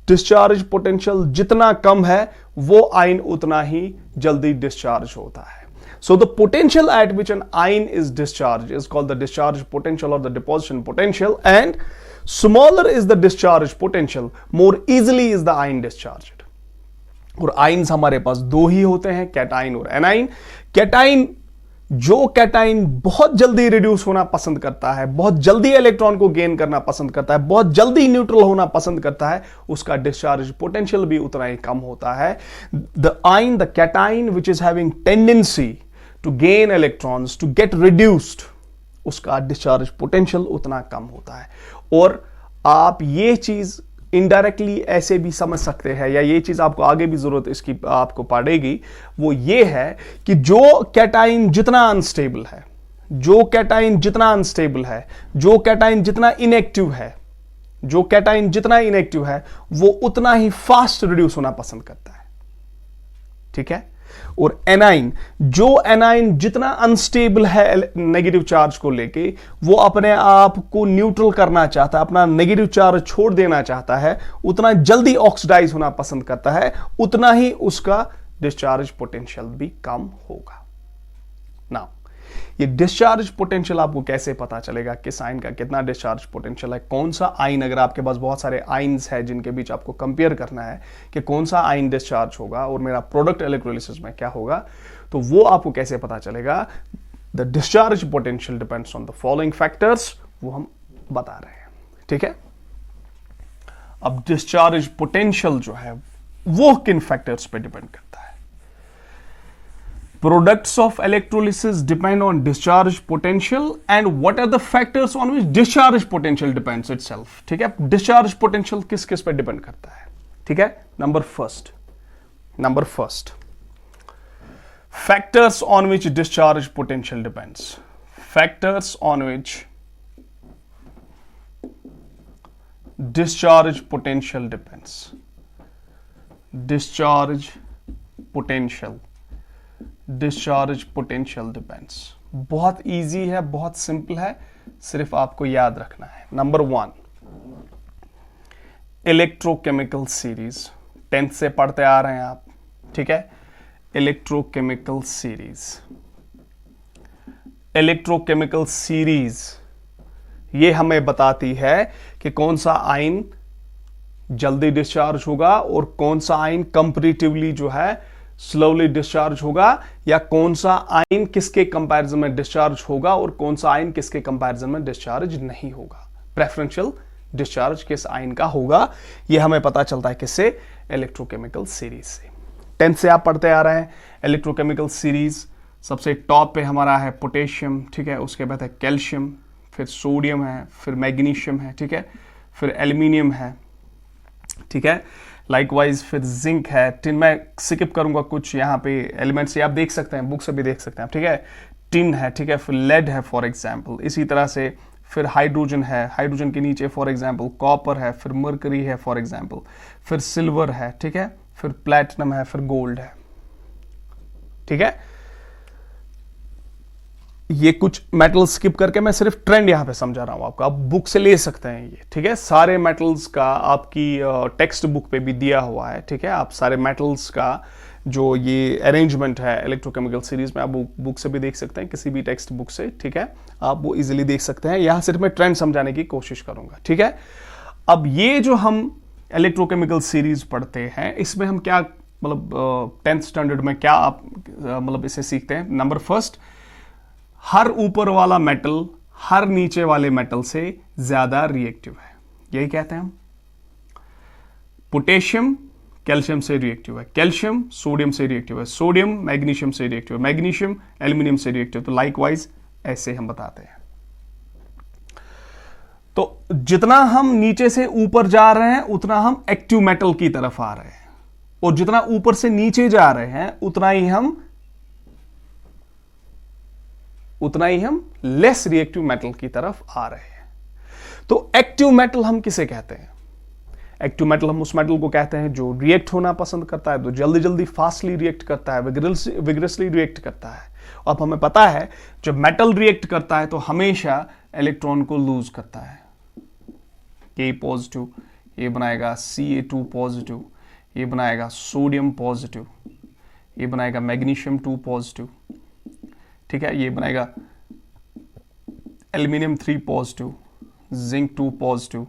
डिस्चार्ज पोटेंशियल जितना कम है, वो आयन उतना ही जल्दी डिस्चार्ज होता है। So the potential at which an ion is discharged is called the discharge potential or the deposition potential, and smaller is the discharge potential, more easily is the ion discharged. और आयन्स हमारे पास 2 ही होते हैं, कैटाइन और एनाइन। कैटाइन, जो कैटाइन बहुत जल्दी रिड्यूस होना पसंद करता है, बहुत जल्दी इलेक्ट्रॉन को गेन करना पसंद करता है, बहुत जल्दी न्यूट्रल होना पसंद करता है, उसका डिस्चार्ज पोटेंशियल भी उतना ही कम होता है। The cation which is having tendency to gain electrons, to get reduced, उसका डिस्चार्ज पोटेंशियल उतना कम होता है। और आप ये चीज इनडायरेक्टली ऐसे भी समझ सकते हैं, या ये चीज आपको आगे भी जरूरत इसकी आपको पड़ेगी, वो ये है कि जो कैटाइन जितना अनस्टेबल है, जो कैटाइन जितना अनस्टेबल है, जो कैटाइन जितना इनएक्टिव है, जो कैटाइन जितना इनएक्टिव है, वो उतना ही फास्ट रिड्यूस होना पसंद करता है, ठीक है। और एनाइन, जो एनाइन जितना अनस्टेबल है नेगेटिव चार्ज को लेके, वो अपने आप को न्यूट्रल करना चाहता है, अपना नेगेटिव चार्ज छोड़ देना चाहता है, उतना जल्दी ऑक्सीडाइज होना पसंद करता है, उतना ही उसका डिस्चार्ज पोटेंशियल भी कम होगा। नाउ ये डिस्चार्ज पोटेंशियल आपको कैसे पता चलेगा किस आयन का कितना डिस्चार्ज पोटेंशियल है, कौन सा आयन, अगर आपके पास बहुत सारे आयन्स हैं जिनके बीच आपको कंपेयर करना है कि कौन सा आयन डिस्चार्ज होगा और मेरा प्रोडक्ट इलेक्ट्रोलिसिस में क्या होगा, तो वो आपको कैसे पता चलेगा? The discharge potential depends on the following factors, वो हम बता रहे हैं, ठीक है। अब डिस्चार्ज पोटेंशियल जो है वो किन फैक्टर्स पे डिपेंड करता है? Products of electrolysis depend on discharge potential, and what are the factors on which discharge potential depends itself? ठीक है, discharge potential किस किस पे डिपेंड करता है, ठीक है। Number first factors on which discharge potential depends, factors on which discharge potential depends, discharge potential depends। बहुत इजी है, बहुत सिंपल है, सिर्फ आपको याद रखना है। नंबर 1, इलेक्ट्रोकेमिकल सीरीज, 10th से पढ़ते आ रहे हैं आप, ठीक है। इलेक्ट्रोकेमिकल सीरीज ये हमें बताती है कि कौन सा आयन जल्दी डिस्चार्ज होगा और कौन सा आयन कंपैरेटिवली जो है स्लोली डिस्चार्ज होगा, या कौन सा आयन किसके कंपैरिजन में डिस्चार्ज होगा और कौन सा आयन किसके कंपैरिजन में डिस्चार्ज नहीं होगा। प्रेफरेंशियल डिस्चार्ज किस आयन का होगा, यह हमें पता चलता है किससे? इलेक्ट्रोकेमिकल सीरीज से। 10th से आप पढ़ते आ रहे हैं इलेक्ट्रोकेमिकल सीरीज। सबसे टॉप पे हमारा है पोटेशियम, ठीक है, उसके बाद है कैल्शियम, फिर सोडियम है, फिर मैग्नीशियम है, ठीक है, फिर एल्यूमिनियम है, ठीक है, लाइकवाइज फिर जिंक है, टिन, मैं स्किप करूंगा कुछ यहाँ पे एलिमेंट्स, ये आप देख सकते हैं, बुक से भी देख सकते हैं, ठीक है, टिन है, ठीक है, फिर लेड है फॉर एग्जांपल, इसी तरह से फिर हाइड्रोजन है, हाइड्रोजन के नीचे फॉर एग्जांपल कॉपर है, फिर मर्करी है फॉर एग्जांपल, फिर सिल्वर है, ठीक है, फिर प्लैटिनम है, फिर गोल्ड है, ठीक है। ये कुछ मेटल स्किप करके मैं सिर्फ ट्रेंड यहां पे समझा रहा हूं आपको, आप बुक से ले सकते हैं ये, ठीक है। सारे मेटल्स का आपकी टेक्स्ट बुक पे भी दिया हुआ है, ठीक है। आप सारे मेटल्स का जो ये अरेंजमेंट है इलेक्ट्रोकेमिकल सीरीज में, आप बुक से भी देख सकते हैं, किसी भी टेक्स्ट बुक से, ठीक है। आप वो इजिली देख सकते हैं। यहां सिर्फ मैं ट्रेंड समझाने की कोशिश करूंगा, ठीक है। अब ये जो हम इलेक्ट्रोकेमिकल सीरीज पढ़ते हैं, इसमें हम क्या मतलब 10th स्टैंडर्ड में क्या आप मतलब इसे सीखते हैं। नंबर फर्स्ट, हर ऊपर वाला मेटल हर नीचे वाले मेटल से ज्यादा रिएक्टिव है, यही कहते हैं हम। पोटेशियम कैल्शियम से रिएक्टिव है, कैल्शियम सोडियम से रिएक्टिव है, सोडियम मैग्नीशियम से रिएक्टिव है, मैग्नीशियम एल्यूमिनियम से रिएक्टिव। तो लाइकवाइज ऐसे हम बताते हैं। तो जितना हम नीचे से ऊपर जा रहे हैं उतना हम एक्टिव मेटल की तरफ आ रहे हैं, और जितना ऊपर से नीचे जा रहे हैं उतना ही हम लेस रिएक्टिव मेटल की तरफ आ रहे हैं। तो एक्टिव मेटल हम किसे कहते हैं? एक्टिव मेटल हम उस मेटल को कहते हैं जो रिएक्ट होना पसंद करता है, तो जल्दी जल्दी फास्टली रिएक्ट करता है, विग्रसली रिएक्ट करता है। अब हमें पता है जब मेटल रिएक्ट करता है तो हमेशा इलेक्ट्रॉन को लूज करता है। K पॉजिटिव, ये बनाएगा Ca2 पॉजिटिव, ये बनाएगा सोडियम पॉजिटिव, ये बनाएगा मैग्नीशियम 2 पॉजिटिव, ठीक है। ये बनाएगा aluminium 3 positive, zinc 2 positive,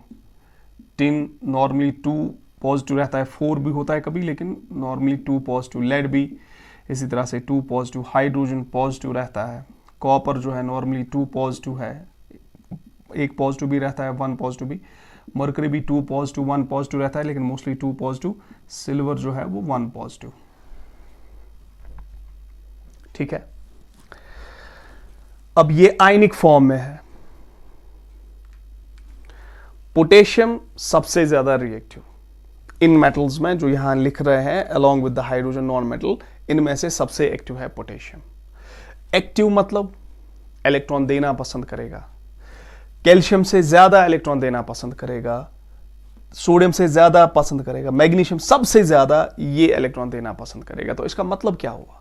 tin normally 2 positive रहता है, 4 भी होता है कभी, लेकिन नॉर्मली 2 पॉजिटिव। लेड भी इसी तरह से 2 पॉजिटिव, हाइड्रोजन पॉजिटिव रहता है, कॉपर जो है नॉर्मली 2 पॉजिटिव है, 1 पॉजिटिव भी रहता है, 1 पॉजिटिव भी। मरकरी भी 2 पॉजिटिव 1 पॉजिटिव रहता है, लेकिन मोस्टली 2 पॉजिटिव। सिल्वर जो है वो 1 पॉजिटिव, ठीक है। अब ये आयनिक फॉर्म में है। पोटेशियम सबसे ज्यादा रिएक्टिव इन मेटल्स में जो यहां लिख रहे हैं, along with the hydrogen non metal, इनमें से सबसे एक्टिव है पोटेशियम। एक्टिव मतलब इलेक्ट्रॉन देना पसंद करेगा, कैल्शियम से ज्यादा इलेक्ट्रॉन देना पसंद करेगा, सोडियम से ज्यादा पसंद करेगा, मैग्नीशियम सबसे ज्यादा ये इलेक्ट्रॉन देना पसंद करेगा। तो इसका मतलब क्या हुआ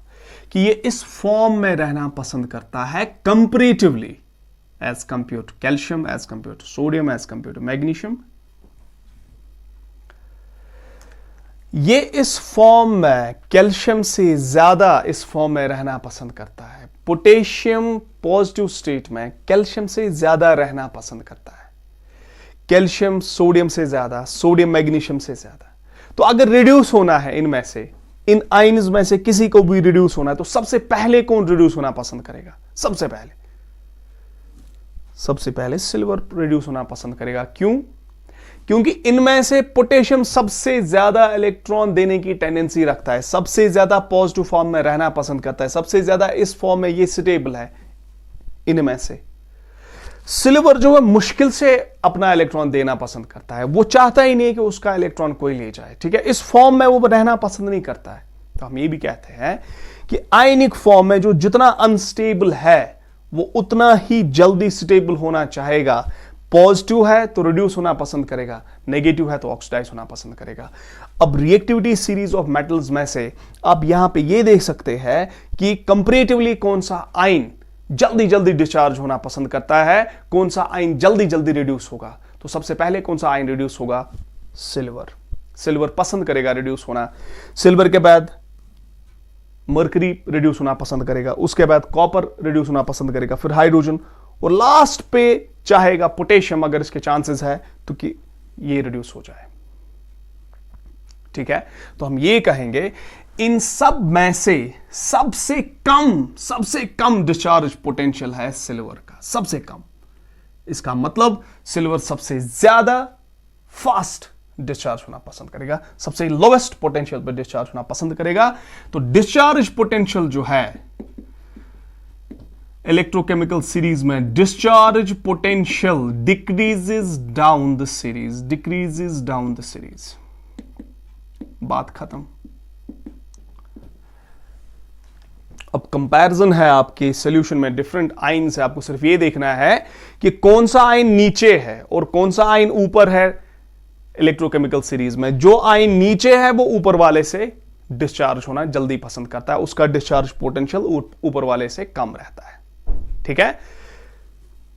कि ये इस फॉर्म में रहना पसंद करता है comparatively as compare to calcium, as compare to sodium, as compare to magnesium. ये इस फॉर्म में कैल्शियम से ज्यादा इस फॉर्म में रहना पसंद करता है। पोटेशियम पॉजिटिव स्टेट में कैल्शियम से ज्यादा रहना पसंद करता है, कैल्शियम सोडियम से ज्यादा, सोडियम मैग्नीशियम से ज्यादा। तो अगर रिड्यूस होना है इनमें से, इन आयन्स में से किसी को भी रिड्यूस होना है, तो सबसे पहले कौन रिड्यूस होना पसंद करेगा? सबसे पहले सिल्वर रिड्यूस होना पसंद करेगा। क्यों? क्योंकि इनमें से पोटेशियम सबसे ज्यादा इलेक्ट्रॉन देने की टेंडेंसी रखता है, सबसे ज्यादा पॉजिटिव फॉर्म में रहना पसंद करता है, सबसे ज्यादा इस फॉर्म में ये स्टेबल है। इनमें से सिल्वर जो है मुश्किल से अपना इलेक्ट्रॉन देना पसंद करता है, वो चाहता ही नहीं कि उसका इलेक्ट्रॉन कोई ले जाए, ठीक है। इस फॉर्म में वो रहना पसंद नहीं करता है। तो हम ये भी कहते हैं कि आयनिक फॉर्म में जो जितना अनस्टेबल है वो उतना ही जल्दी स्टेबल होना चाहेगा। पॉजिटिव है तो रिड्यूस होना पसंद करेगा, नेगेटिव है तो ऑक्सीडाइज होना पसंद करेगा। अब रिएक्टिविटी सीरीज ऑफ मेटल्स में से आप यहां पे ये देख सकते हैं कि कंपैरेटिवली कौन सा आयन जल्दी जल्दी डिस्चार्ज होना पसंद करता है, कौन सा आयन जल्दी जल्दी रिड्यूस होगा। तो सबसे पहले कौन सा आयन रिड्यूस होगा? सिल्वर। सिल्वर पसंद करेगा रिड्यूस होना। सिल्वर के बाद मर्करी रिड्यूस होना पसंद करेगा, उसके बाद कॉपर रिड्यूस होना पसंद करेगा, फिर हाइड्रोजन, और लास्ट पे चाहेगा पोटेशियम, अगर इसके चांसेस है तो कि ये रिड्यूस हो जाए, ठीक है। तो हम ये कहेंगे इन सब में से सबसे कम डिस्चार्ज पोटेंशियल है सिल्वर का, सबसे कम। इसका मतलब सिल्वर सबसे ज्यादा फास्ट डिस्चार्ज होना पसंद करेगा, सबसे लोवेस्ट पोटेंशियल पर डिस्चार्ज होना पसंद करेगा। तो डिस्चार्ज पोटेंशियल जो है इलेक्ट्रोकेमिकल सीरीज में, discharge potential decreases down the series, बात खत्म। अब कंपैरिजन है आपके सॉल्यूशन में, डिफरेंट आयन्स है, आपको सिर्फ ये देखना है कि कौन सा आयन नीचे है और कौन सा आयन ऊपर है। इलेक्ट्रोकेमिकल सीरीज में जो आयन नीचे है वो ऊपर वाले से डिस्चार्ज होना जल्दी पसंद करता है, उसका डिस्चार्ज पोटेंशियल ऊपर वाले से कम रहता है, ठीक है,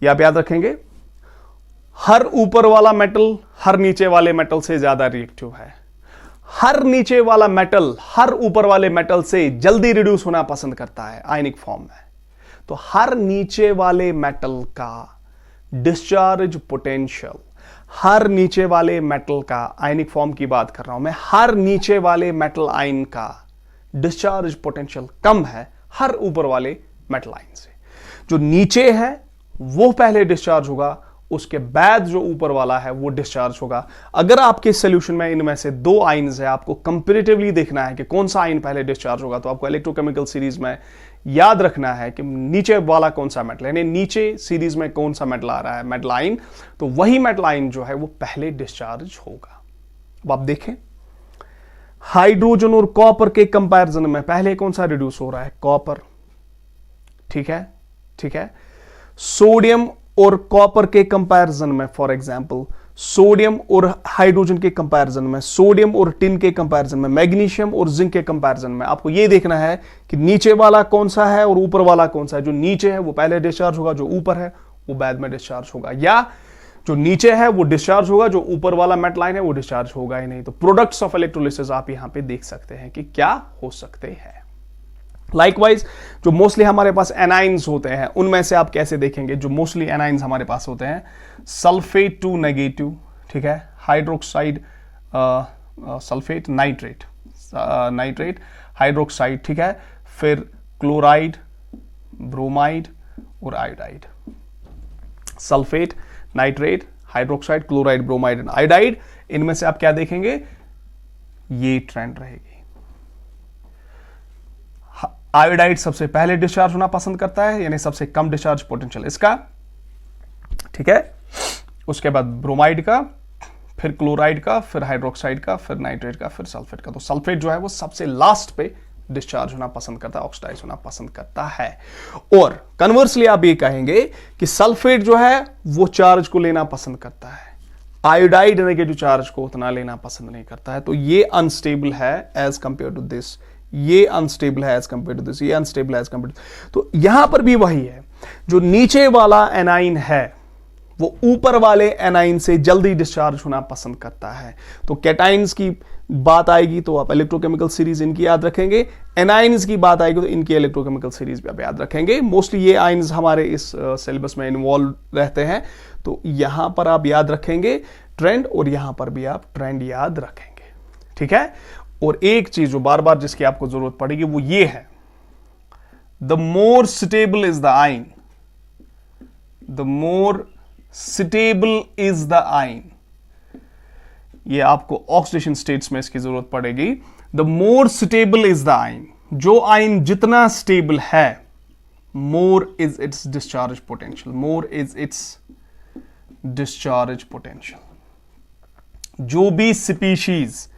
ये आप याद रखेंगे। हर ऊपर वाला मेटल हर नीचे वाले मेटल से ज्यादा रिएक्टिव है। हर नीचे वाला मेटल हर ऊपर वाले मेटल से जल्दी रिड्यूस होना पसंद करता है आयनिक फॉर्म में। तो हर नीचे वाले मेटल का डिस्चार्ज पोटेंशियल, हर नीचे वाले मेटल का, आयनिक फॉर्म की बात कर रहा हूं मैं, हर नीचे वाले मेटल आयन का डिस्चार्ज पोटेंशियल कम है हर ऊपर वाले मेटल आयन से। जो नीचे है वो पहले डिस्चार्ज होगा, उसके बाद जो ऊपर वाला है वो डिस्चार्ज होगा। अगर आपके सॉल्यूशन में इनमें से दो आयन्स है, आपको कंपैरेटिवली देखना है कि कौन सा आयन पहले डिस्चार्ज होगा, तो आपको इलेक्ट्रोकेमिकल सीरीज में याद रखना है कि नीचे वाला कौन सा मेटल, यानी नीचे सीरीज में कौन सा मेटल आ रहा है, मेटल आयन, तो वही मेटल आयन जो है वो पहले डिस्चार्ज होगा। अब आप देखें, हाइड्रोजन और कॉपर के कंपैरिजन में पहले कौन सा रिड्यूस हो रहा है? कॉपर। ठीक है, ठीक है। सोडियम और कॉपर के कंपैरिजन में, फॉर एग्जांपल सोडियम और हाइड्रोजन के कंपैरिजन में, सोडियम और टिन के कंपैरिजन में, मैग्नीशियम और जिंक के कंपैरिजन में, आपको यह देखना है कि नीचे वाला कौन सा है और ऊपर वाला कौन सा है। जो नीचे है वो पहले डिस्चार्ज होगा, जो ऊपर है वो बाद में डिस्चार्ज होगा, या जो नीचे है वो डिस्चार्ज होगा, जो ऊपर वाला मेटल आयन है वो डिस्चार्ज होगा ही नहीं। तो प्रोडक्ट्स ऑफ इलेक्ट्रोलिसिस आप यहां पे देख सकते हैं कि क्या हो सकते हैं। लाइकवाइज जो मोस्टली हमारे पास एनाइंस होते हैं उनमें से आप कैसे देखेंगे? जो मोस्टली एनाइंस हमारे पास होते हैं, सल्फेट टू नेगेटिव, ठीक है, hydroxide, sulphate, nitrate, nitrate, hydroxide, ठीक है, फिर क्लोराइड, ब्रोमाइड और iodide. Sulphate, nitrate, hydroxide, chloride, bromide and iodide, इनमें से आप क्या देखेंगे? ये ट्रेंड रहेगी। आयोडाइड सबसे पहले डिस्चार्ज होना पसंद करता है, यानी सबसे कम डिस्चार्ज पोटेंशियल इसका, ठीक है, उसके बाद ब्रोमाइड का, फिर क्लोराइड का, फिर हाइड्रोक्साइड का, फिर नाइट्रेट का, फिर सल्फेट का। तो सल्फेट जो है वो सबसे लास्ट पे डिस्चार्ज होना पसंद करता है, ऑक्सीडाइज होना पसंद करता है। और कन्वर्सली आप ये कहेंगे कि सल्फेट जो है वो चार्ज को लेना पसंद करता है, आयोडाइड नेगेटिव चार्ज को उतना लेना पसंद नहीं करता है। तो ये अनस्टेबल है एज कंपेयर टू दिस, ये अनस्टेबल है एज कंपेयर टू दिस, ये अनस्टेबल है एज कंपेयर टू। तो यहां पर भी वही है, जो नीचे वाला एनाइन है वो ऊपर वाले एनाइन से जल्दी डिस्चार्ज होना पसंद करता है। तो कैटाइंस की बात आएगी तो आप इलेक्ट्रोकेमिकल सीरीज इनकी याद रखेंगे, एनाइंस की बात आएगी तो इनकी इलेक्ट्रोकेमिकल सीरीज भी आप याद रखेंगे। मोस्टली ये आइंस हमारे इस सिलेबस में इन्वॉल्व रहते हैं, तो यहां पर आप याद रखेंगे ट्रेंड, और यहां पर भी आप ट्रेंड याद रखेंगे, ठीक है। और एक चीज जो बार बार जिसकी आपको जरूरत पड़ेगी वो ये है, the more stable is the आइन, the more stable is the आइन। ये आपको ऑक्सीडेशन स्टेट्स में इसकी जरूरत पड़ेगी। The more stable is the आइन, जो आइन जितना स्टेबल है, more is it's discharge potential, more is it's discharge potential. जो भी स्पीशीज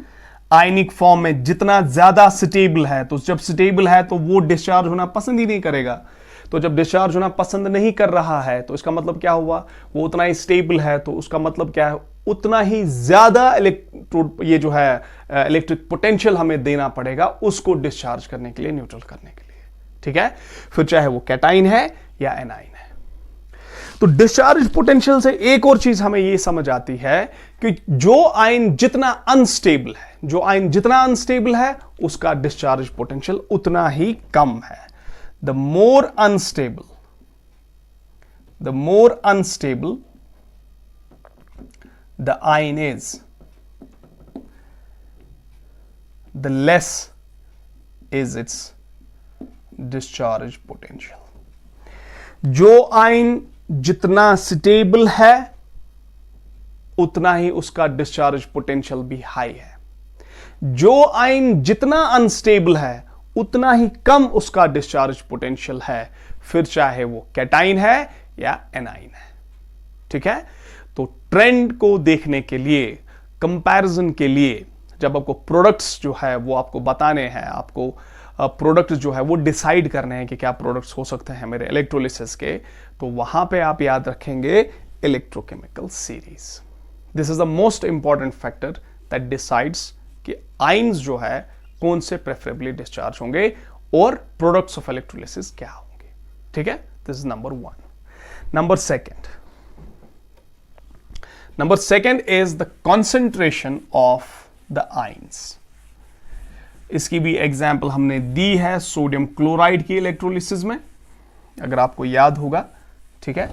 आयनिक फॉर्म में जितना ज्यादा स्टेबल है, तो जब स्टेबल है तो वो डिस्चार्ज होना पसंद ही नहीं करेगा। तो जब डिस्चार्ज होना पसंद नहीं कर रहा है तो इसका मतलब क्या हुआ? वो उतना ही स्टेबल है, तो उसका मतलब क्या है? उतना ही ज्यादा ये जो है इलेक्ट्रिक पोटेंशियल हमें देना पड़ेगा उसको डिस्चार्ज करने के लिए, न्यूट्रल करने के लिए, ठीक है। फिर चाहे वो कैटाइन है या एनाइन है। तो डिस्चार्ज पोटेंशियल से एक और चीज हमें यह समझ आती है कि जो आयन जितना अनस्टेबल है, जो आयन जितना अनस्टेबल है उसका डिस्चार्ज पोटेंशियल उतना ही कम है। The more unstable the ion is, the less is it's discharge potential. जो आयन जितना स्टेबल है उतना ही उसका डिस्चार्ज पोटेंशियल भी हाई है। जो आयन जितना अनस्टेबल है उतना ही कम उसका डिस्चार्ज पोटेंशियल है, फिर चाहे वो कैटाइन है या एनाइन है, ठीक है। तो ट्रेंड को देखने के लिए, कंपैरिजन के लिए, जब आपको प्रोडक्ट्स जो है वो आपको बताने हैं, आपको प्रोडक्ट जो है वो डिसाइड करने हैं कि क्या प्रोडक्ट्स हो सकते हैं मेरे इलेक्ट्रोलिसिस के, तो वहां पे आप याद रखेंगे electrochemical series. This is the most important factor that decides कि आइंस जो है कौन से प्रेफरेबली डिस्चार्ज होंगे और प्रोडक्ट्स ऑफ इलेक्ट्रोलिसिस क्या होंगे, ठीक है। This is number one. Number second is the concentration of the ions. इसकी भी एग्जाम्पल हमने दी है सोडियम क्लोराइड की इलेक्ट्रोलिसिस में, अगर आपको याद होगा. ठीक है,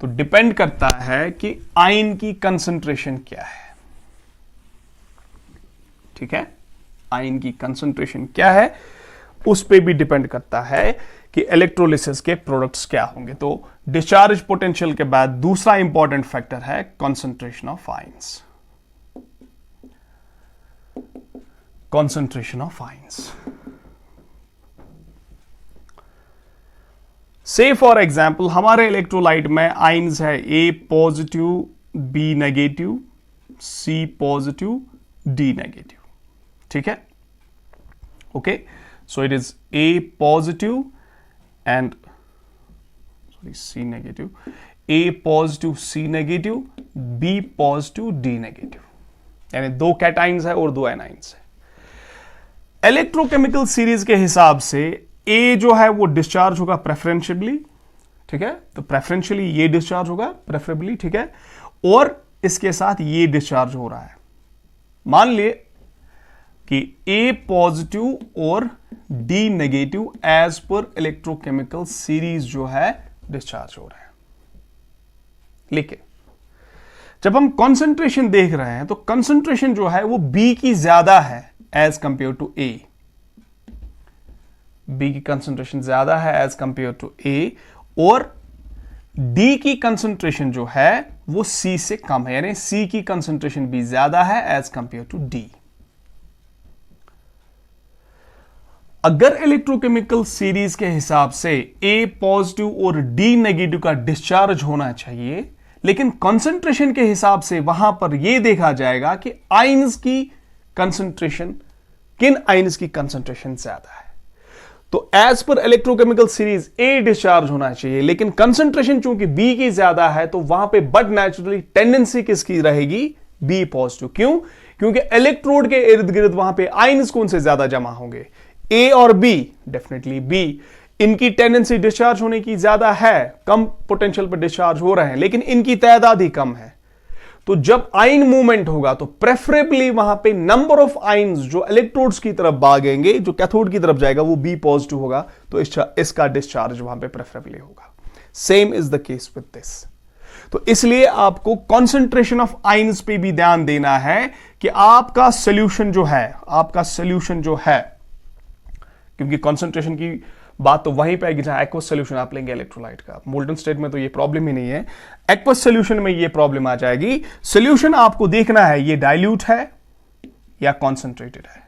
तो डिपेंड करता है कि आयन की कंसंट्रेशन क्या है. ठीक है, आयन की कंसंट्रेशन क्या है उस पे भी डिपेंड करता है कि इलेक्ट्रोलिसिस के प्रोडक्ट्स क्या होंगे. तो डिस्चार्ज पोटेंशियल के बाद दूसरा इंपॉर्टेंट फैक्टर है concentration of ions. Concentration of ions. से फॉर एग्जांपल हमारे इलेक्ट्रोलाइट में आयंस है ए पॉजिटिव, बी नेगेटिव, सी पॉजिटिव, डी नेगेटिव. ठीक है, okay. So it is a positive and C negative, A positive, C negative, B positive, D negative. यानी दो कैटाइंस है और दो एनाइंस है. इलेक्ट्रोकेमिकल सीरीज के हिसाब से A जो है वो डिस्चार्ज होगा प्रेफरेंशियली. ठीक है, तो प्रेफरेंशियली ये डिस्चार्ज होगा प्रेफरेबली. ठीक है, और इसके साथ ये डिस्चार्ज हो रहा है. मान लिए कि A पॉजिटिव और D negative as per electrochemical series जो है डिस्चार्ज हो रहा है. लेकिन जब हम कंसंट्रेशन देख रहे हैं तो कंसंट्रेशन जो है वो B की ज्यादा है as compare to A. B की कंसंट्रेशन ज्यादा है एज कंपेयर टू A, और D की कंसंट्रेशन जो है वो C से कम है, यानी C की कंसंट्रेशन भी ज्यादा है एज कंपेयर टू D. अगर इलेक्ट्रोकेमिकल सीरीज के हिसाब से A पॉजिटिव और D नेगेटिव का डिस्चार्ज होना चाहिए, लेकिन कंसंट्रेशन के हिसाब से वहां पर यह देखा जाएगा कि आयंस की कंसंट्रेशन, किन आयंस की कंसंट्रेशन ज्यादा है. तो as per electrochemical series A discharge होना चाहिए, लेकिन कंसंट्रेशन चूंकि B की ज्यादा है तो वहां पे बट नेचुरली टेंडेंसी किसकी रहेगी, B पॉजिटिव. क्यों? क्योंकि इलेक्ट्रोड के इर्द गिर्द वहां पे आयंस कौन से ज्यादा जमा होंगे, A और B, डेफिनेटली B. इनकी टेंडेंसी डिस्चार्ज होने की ज्यादा है, कम पोटेंशियल पर डिस्चार्ज हो रहे हैं, लेकिन इनकी तादाद ही कम है. तो जब आयन मूवमेंट होगा तो प्रेफरेबली वहां पे नंबर ऑफ आयंस जो इलेक्ट्रोड्स की तरफ भागेंगे, जो कैथोड की तरफ जाएगा वो B पॉजिटिव होगा, तो इसका डिस्चार्ज वहां पे प्रेफरेबली होगा. Same is the case with this. तो इसलिए आपको कंसंट्रेशन ऑफ आयंस पे भी ध्यान देना है कि आपका सोल्यूशन जो है, क्योंकि कंसंट्रेशन की बात तो वहीं पे आएगी जहां एक्वस सॉल्यूशन आप लेंगे इलेक्ट्रोलाइट का. मोल्टन स्टेट में तो ये प्रॉब्लम ही नहीं है, एक्वस सॉल्यूशन में ये प्रॉब्लम आ जाएगी. सॉल्यूशन आपको देखना है ये डाइल्यूट है या कॉन्सेंट्रेटेड है.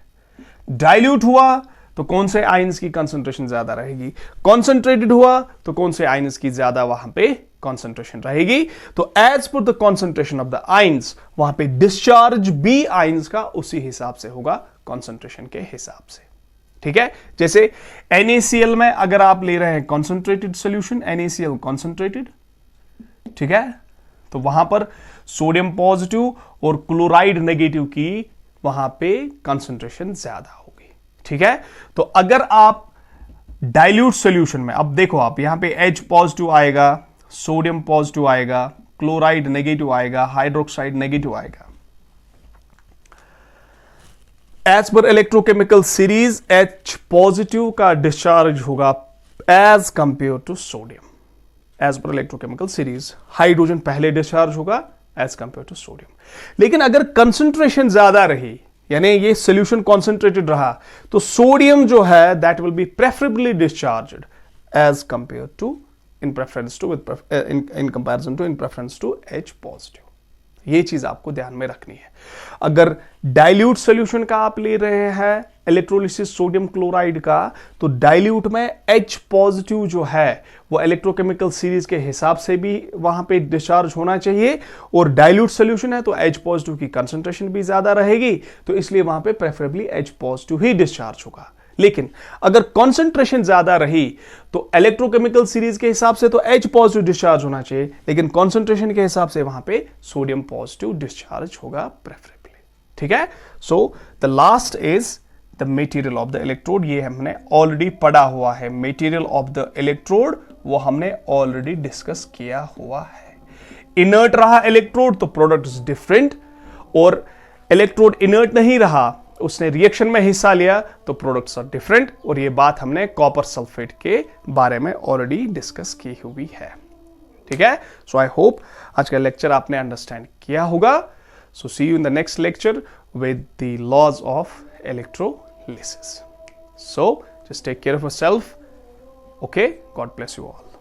डाइल्यूट हुआ तो कौन से आयंस की कंसंट्रेशन ज्यादा रहेगी, कॉन्सेंट्रेटेड हुआ तो कौन से आयंस की ज्यादा वहां पे कंसंट्रेशन रहेगी. तो as per the concentration of the ions वहां पे डिस्चार्ज B आयंस का उसी हिसाब से होगा, कंसंट्रेशन के हिसाब से. ठीक है, जैसे NaCl में अगर आप ले रहे हैं कॉन्सेंट्रेटेड सॉल्यूशन, NaCl कॉन्सेंट्रेटेड, ठीक है, तो वहां पर सोडियम पॉजिटिव और क्लोराइड नेगेटिव की वहां पे कंसंट्रेशन ज्यादा होगी. ठीक है, तो अगर आप डाइल्यूट सॉल्यूशन में, अब देखो आप यहां पे H पॉजिटिव आएगा, सोडियम पॉजिटिव आएगा, क्लोराइड नेगेटिव आएगा, हाइड्रोक्साइड नेगेटिव आएगा. As per electrochemical series H positive का डिस्चार्ज होगा as compare to sodium. As per electrochemical series hydrogen पहले डिस्चार्ज होगा एज कंपेयर टू सोडियम. लेकिन अगर कंसंट्रेशन ज्यादा रही, यानी ये सोल्यूशन कॉन्सेंट्रेटेड रहा, तो सोडियम जो है that will be preferably discharged as compare to in comparison to in preference to H positive. ये चीज आपको ध्यान में रखनी है. अगर डाइल्यूट सॉल्यूशन का आप ले रहे हैं इलेक्ट्रोलिसिस सोडियम क्लोराइड का, तो डाइल्यूट में H पॉजिटिव जो है वो इलेक्ट्रोकेमिकल सीरीज के हिसाब से भी वहां पे डिस्चार्ज होना चाहिए, और डाइल्यूट सॉल्यूशन है तो H पॉजिटिव की कंसंट्रेशन भी ज्यादा रहेगी, तो इसलिए वहां पे प्रेफरेबली H पॉजिटिव ही डिस्चार्ज होगा. लेकिन अगर कंसंट्रेशन ज्यादा रही तो इलेक्ट्रोकेमिकल सीरीज के हिसाब से तो H पॉजिटिव डिस्चार्ज होना चाहिए, लेकिन कंसंट्रेशन के हिसाब से वहां पे सोडियम पॉजिटिव डिस्चार्ज होगा प्रेफरेबली. ठीक है, so the last is the material of the electrode. ये हमने ऑलरेडी पढ़ा हुआ है. मटेरियल ऑफ द इलेक्ट्रोड वो हमने ऑलरेडी डिस्कस किया हुआ है। इनर्ट रहा इलेक्ट्रोड तो प्रोडक्ट इज डिफरेंट, और इलेक्ट्रोड इनर्ट नहीं रहा, उसने रिएक्शन में हिस्सा लिया तो प्रोडक्ट्स आर डिफरेंट। और ये बात हमने कॉपर सल्फेट के बारे में ऑलरेडी डिस्कस की हुई है। ठीक है, सो आई होप आज का लेक्चर आपने अंडरस्टैंड किया होगा। So see you in the next lecture with the laws of electrolysis. So just take care of yourself. Okay, God bless you all.